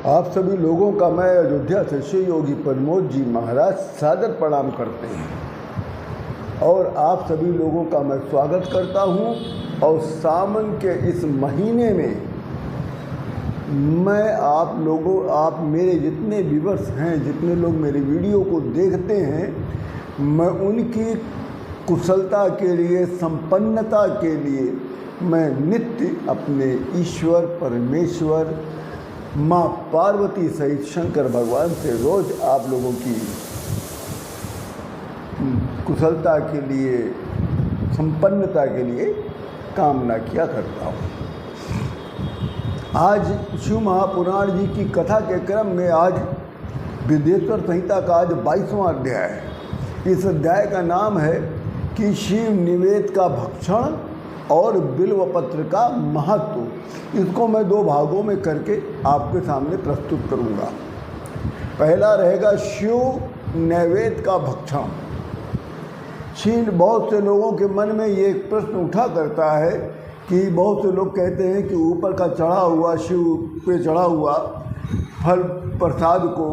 आप सभी लोगों का मैं अयोध्या से श्री योगी प्रमोद जी महाराज सादर प्रणाम करते हैं और आप सभी लोगों का मैं स्वागत करता हूं। और सावन के इस महीने में मैं आप मेरे जितने व्यूअर्स हैं, जितने लोग मेरे वीडियो को देखते हैं, मैं उनकी कुशलता के लिए, संपन्नता के लिए मैं नित्य अपने ईश्वर परमेश्वर माँ पार्वती सहित शंकर भगवान से रोज़ आप लोगों की कुशलता के लिए, संपन्नता के लिए कामना किया करता हूँ। आज शिव महापुराण जी की कथा के क्रम में आज विदेश्वर संहिता का आज 22वां अध्याय है। इस अध्याय का नाम है कि शिव निवेद का भक्षण और बिल्वपत्र का महत्व। इसको मैं दो भागों में करके आपके सामने प्रस्तुत करूंगा। पहला रहेगा शिव नैवेद्य का भक्षण। बहुत से लोगों के मन में ये एक प्रश्न उठा करता है कि बहुत से लोग कहते हैं कि ऊपर का चढ़ा हुआ, शिव पे चढ़ा हुआ फल प्रसाद को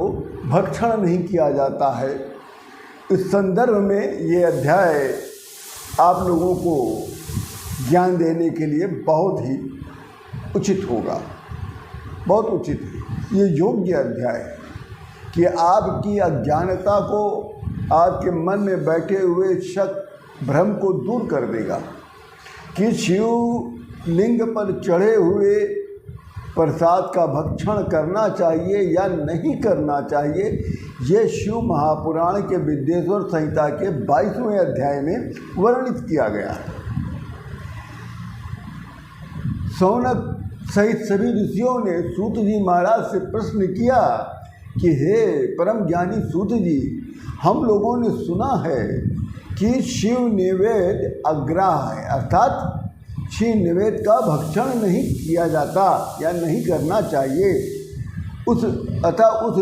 भक्षण नहीं किया जाता है। इस संदर्भ में ये अध्याय आप लोगों को ज्ञान देने के लिए बहुत ही उचित होगा, बहुत उचित है। ये योग्य अध्याय है कि आपकी अज्ञानता को, आपके मन में बैठे हुए शक भ्रम को दूर कर देगा कि शिव लिंग पर चढ़े हुए प्रसाद का भक्षण करना चाहिए या नहीं करना चाहिए। ये शिव महापुराण के विदेश्वर संहिता के 22वें अध्याय में वर्णित किया गया है। शौनक सहित सभी ऋषियों ने सूत जी महाराज से प्रश्न किया कि हे परम ज्ञानी सूत जी, हम लोगों ने सुना है कि शिव निवेद अग्राह है, अर्थात शिव निवेद का भक्षण नहीं किया जाता या नहीं करना चाहिए। उस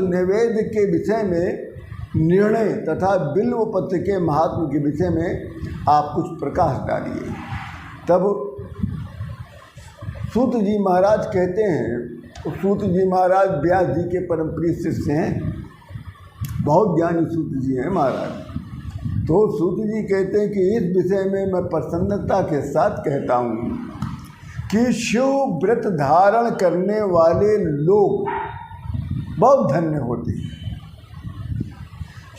निवेद के विषय में निर्णय तथा बिल्वपत्र के महात्म के विषय में आप कुछ प्रकाश डालिए। तब सूत जी महाराज कहते हैं, सूत जी महाराज व्यास जी के परम प्रिय शिष्य हैं, बहुत ज्ञानी सूत जी हैं महाराज। तो सूत जी कहते हैं कि इस विषय में मैं प्रसन्नता के साथ कहता हूँ कि शिव व्रत धारण करने वाले लोग बहुत धन्य होते हैं।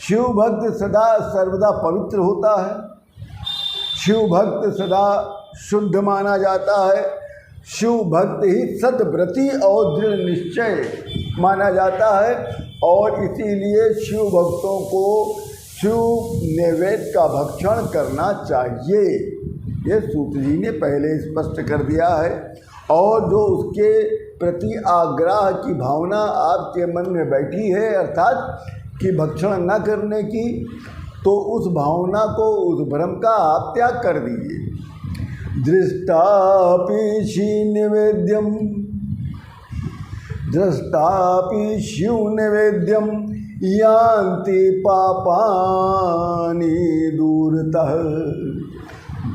शिव भक्त सदा सर्वदा पवित्र होता है। शिव भक्त सदा शुद्ध माना जाता है। शिव भक्त ही सद्व्रती और दृढ़ निश्चय माना जाता है और इसीलिए शिव भक्तों को शिव नैवेद्य का भक्षण करना चाहिए। ये सूत जी ने पहले स्पष्ट कर दिया है। और जो उसके प्रति आग्रह की भावना आपके मन में बैठी है, अर्थात कि भक्षण न करने की, तो उस भावना को, उस भ्रम का आप त्याग कर दीजिए। दृष्टापि शिवनिवेद्यम, दृष्टापि शिवनिवेद्यम यान्ति पापानि दूरतः,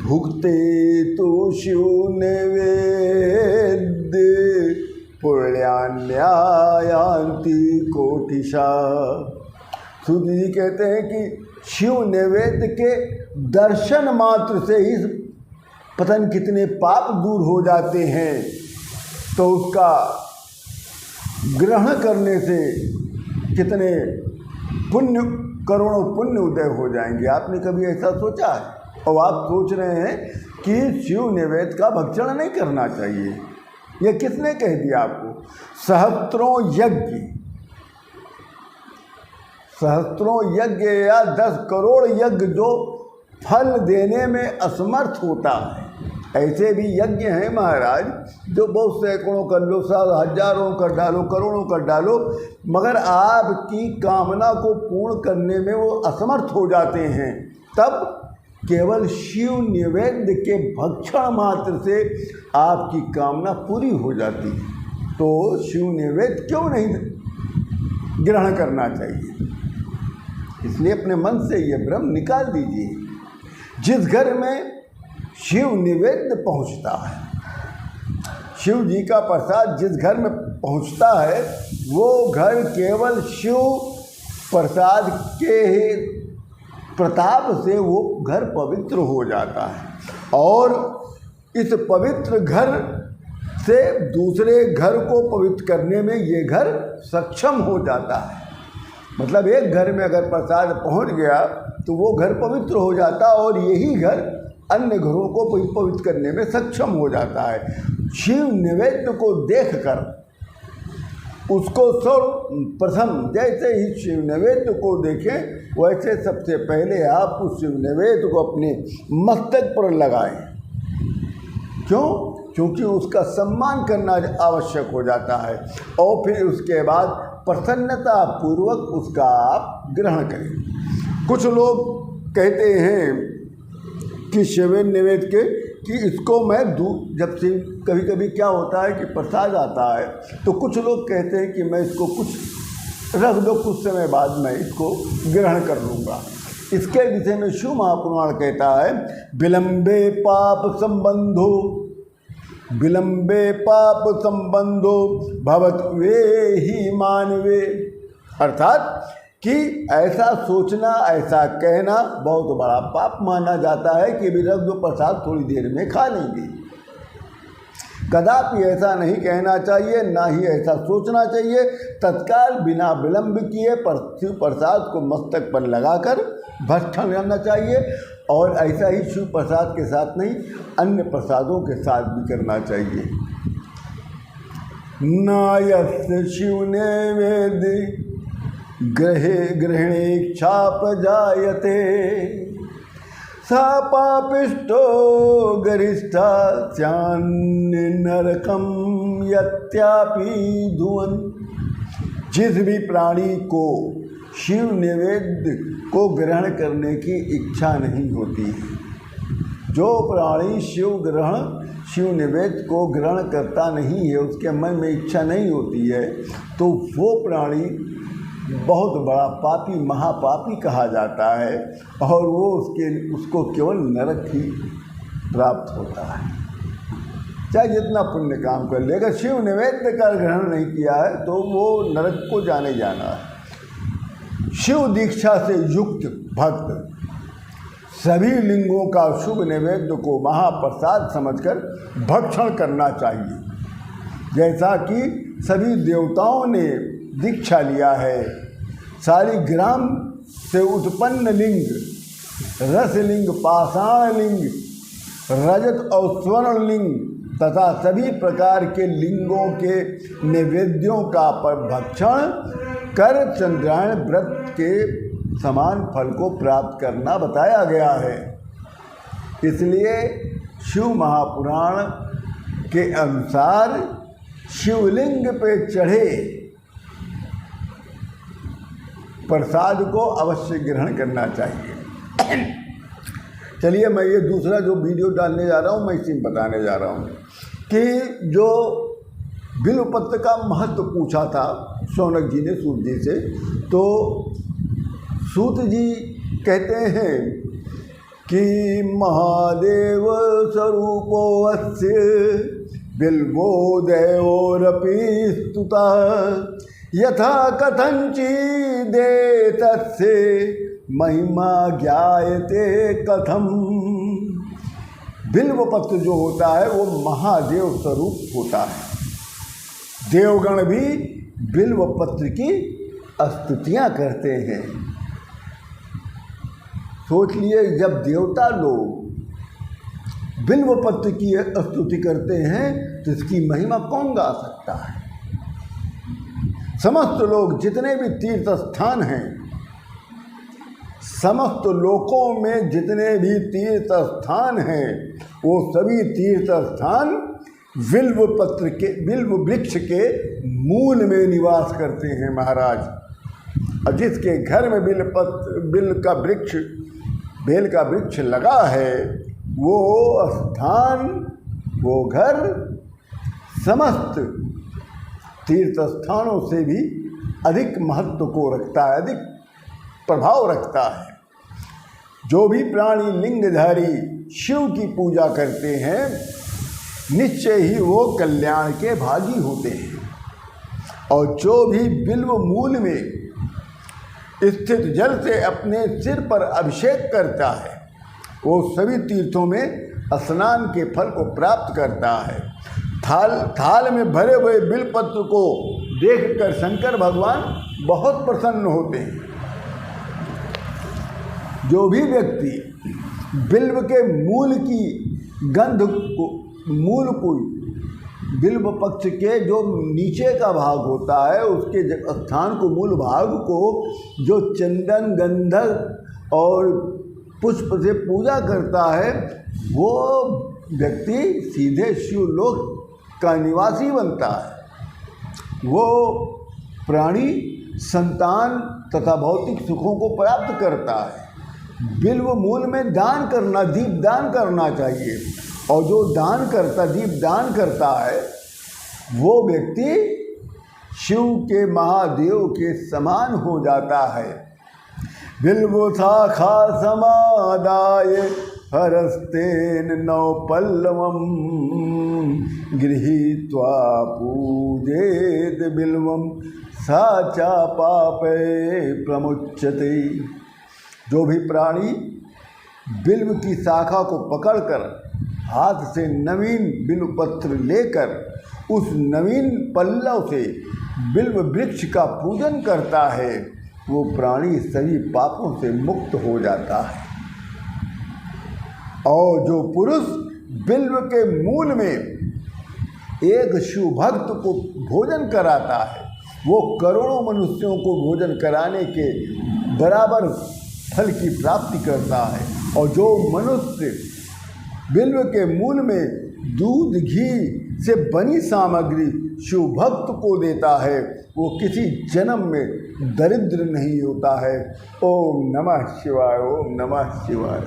भुक्ते तो शिवनिवेद्य पुण्यान्यायान्ति कोटिशा। सूत जी कहते हैं कि शिव निवेद्य के दर्शन मात्र से ही पता नहीं कितने पाप दूर हो जाते हैं, तो उसका ग्रहण करने से कितने पुण्य, करोड़ों पुण्य उदय हो जाएंगे। आपने कभी ऐसा सोचा है? और आप सोच रहे हैं कि शिव निवेद का भक्षण नहीं करना चाहिए। यह किसने कह दिया आपको? सहस्त्रों यज्ञ या 10 करोड़ यज्ञ जो फल देने में असमर्थ होता है, ऐसे भी यज्ञ हैं महाराज जो बहुत सैकड़ों कर लो, हजारों कर डालो, करोड़ों कर डालो, मगर आपकी कामना को पूर्ण करने में वो असमर्थ हो जाते हैं। तब केवल शिव निवेद्य के भक्षण मात्र से आपकी कामना पूरी हो जाती है। तो शिव निवेद्य क्यों नहीं ग्रहण करना चाहिए? इसलिए अपने मन से ये भ्रम निकाल दीजिए। जिस घर में शिव निवेद्य पहुंचता है, शिव जी का प्रसाद जिस घर में पहुंचता है वो घर केवल शिव प्रसाद के ही प्रताप से वो घर पवित्र हो जाता है और इस पवित्र घर से दूसरे घर को पवित्र करने में ये घर सक्षम हो जाता है। मतलब एक घर में अगर प्रसाद पहुंच गया तो वो घर पवित्र हो जाता और यही घर अन्य घरों को पवित्र करने में सक्षम हो जाता है। शिव नैवेद्य को देखकर उसको सर्वप्रथम जैसे ही शिव नैवेद्य को देखें वैसे सबसे पहले आप उस शिव नैवेद्य को अपने मस्तक पर लगाएं। क्यों? क्योंकि उसका सम्मान करना आवश्यक हो जाता है और फिर उसके बाद प्रसन्नता पूर्वक उसका आप ग्रहण करें। कुछ लोग कहते हैं कि शिव नैवेद्य के कि इसको मैं जब से कभी कभी क्या होता है कि प्रसाद आता है तो कुछ लोग कहते हैं कि मैं इसको कुछ रख दो, कुछ समय बाद मैं इसको ग्रहण कर लूँगा। इसके विषय में शिव महापुराण कहता है विलंबे पाप संबंधो भवत वे ही मानवे। अर्थात कि ऐसा सोचना ऐसा कहना बहुत बड़ा पाप माना जाता है कि भी रख दो प्रसाद थोड़ी देर में खा लेंगे। कदापि ऐसा नहीं कहना चाहिए, ना ही ऐसा सोचना चाहिए। तत्काल बिना विलंब किए शिव प्रसाद को मस्तक पर लगाकर भक्षण करना चाहिए और ऐसा ही शिव प्रसाद के साथ नहीं अन्य प्रसादों के साथ भी करना चाहिए। नायस्य शिव नैवेद्य ग्रहणेच्छा प्रजायते सा पापिष्टो गरिष्ठा स्यान्न नरकम यत्यापि धुवन। जिस भी प्राणी को शिव नैवेद्य को ग्रहण करने की इच्छा नहीं होती है, जो प्राणी शिव नैवेद्य को ग्रहण करता नहीं है, उसके मन में इच्छा नहीं होती है, तो वो प्राणी बहुत बड़ा पापी महापापी कहा जाता है और वो उसको केवल नरक ही प्राप्त होता है, चाहे जितना पुण्य काम कर ले। अगर शिव नैवेद्य का ग्रहण नहीं किया है तो वो नरक को जाने जाना है। शिव दीक्षा से युक्त भक्त सभी लिंगों का शुभ नैवेद्य को महाप्रसाद समझकर भक्षण करना चाहिए। जैसा कि सभी देवताओं ने दीक्षा लिया है, शालिग्राम से उत्पन्न लिंग, रसलिंग, पाषाण लिंग, रजत और स्वर्ण लिंग तथा सभी प्रकार के लिंगों के नैवेद्यों का भक्षण कर चंद्रायण व्रत के समान फल को प्राप्त करना बताया गया है। इसलिए शिव महापुराण के अनुसार शिवलिंग पे चढ़े प्रसाद को अवश्य ग्रहण करना चाहिए। चलिए मैं ये दूसरा जो वीडियो डालने जा रहा हूँ मैं इसी में बताने जा रहा हूँ कि जो बिल्वपत्र का महत्व पूछा था शौनक जी ने सूत जी से, तो सूत जी कहते हैं कि महादेव स्वरूपो अस्य बिल्वो देवोरपि स्तुता यथा कथंचिदे तस्य महिमा ज्ञायते कथम। बिल्वपत्र जो होता है वो महादेव स्वरूप होता है। देवगण भी बिल्वपत्र की स्तुतियाँ करते हैं। सोच लिए जब देवता लोग बिल्वपत्र की स्तुति करते हैं तो इसकी महिमा कौन गा सकता है। समस्त लोग जितने भी तीर्थ स्थान हैं, समस्त लोकों में जितने भी तीर्थ स्थान हैं वो सभी तीर्थ स्थान बिल्व वृक्ष के मूल में निवास करते हैं महाराज। और जिसके घर में बेल का वृक्ष लगा है वो स्थान वो घर समस्त तीर्थ स्थानों से भी अधिक महत्व को रखता है, अधिक प्रभाव रखता है। जो भी प्राणी लिंगधारी शिव की पूजा करते हैं निश्चय ही वो कल्याण के भागी होते हैं। और जो भी बिल्व मूल में स्थित जल से अपने सिर पर अभिषेक करता है वो सभी तीर्थों में स्नान के फल को प्राप्त करता है। थाल में भरे हुए बिलपत्र को देखकर शंकर भगवान बहुत प्रसन्न होते हैं। जो भी व्यक्ति बिल्व के मूल की गंध को बिल्व पक्ष के जो नीचे का भाग होता है उसके स्थान को मूल भाग को जो चंदन गंधक और पुष्प से पूजा करता है वो व्यक्ति सीधे शिवलोक का निवासी बनता है। वो प्राणी संतान तथा भौतिक सुखों को प्राप्त करता है। बिल्व मूल में दान करना, दीप दान करना चाहिए और जो दान करता, दीप दान करता है वो व्यक्ति शिव के महादेव के समान हो जाता है। बिल्व शाखा समादाय हरस्तेन नवपल्लवम गृहीत्वा पूजेत बिल्वम साचा पापे प्रमुच्यते। जो भी प्राणी बिल्व की शाखा को पकड़कर हाथ से नवीन बिल्व पत्र लेकर उस नवीन पल्लव से बिल्व वृक्ष का पूजन करता है वो प्राणी सभी पापों से मुक्त हो जाता है। और जो पुरुष बिल्व के मूल में एक शिव भक्त को भोजन कराता है वो करोड़ों मनुष्यों को भोजन कराने के बराबर फल की प्राप्ति करता है। और जो मनुष्य बिल्व के मूल में दूध घी से बनी सामग्री शिव भक्त को देता है वो किसी जन्म में दरिद्र नहीं होता है। ओम नमः शिवाय, ओम नमः शिवाय।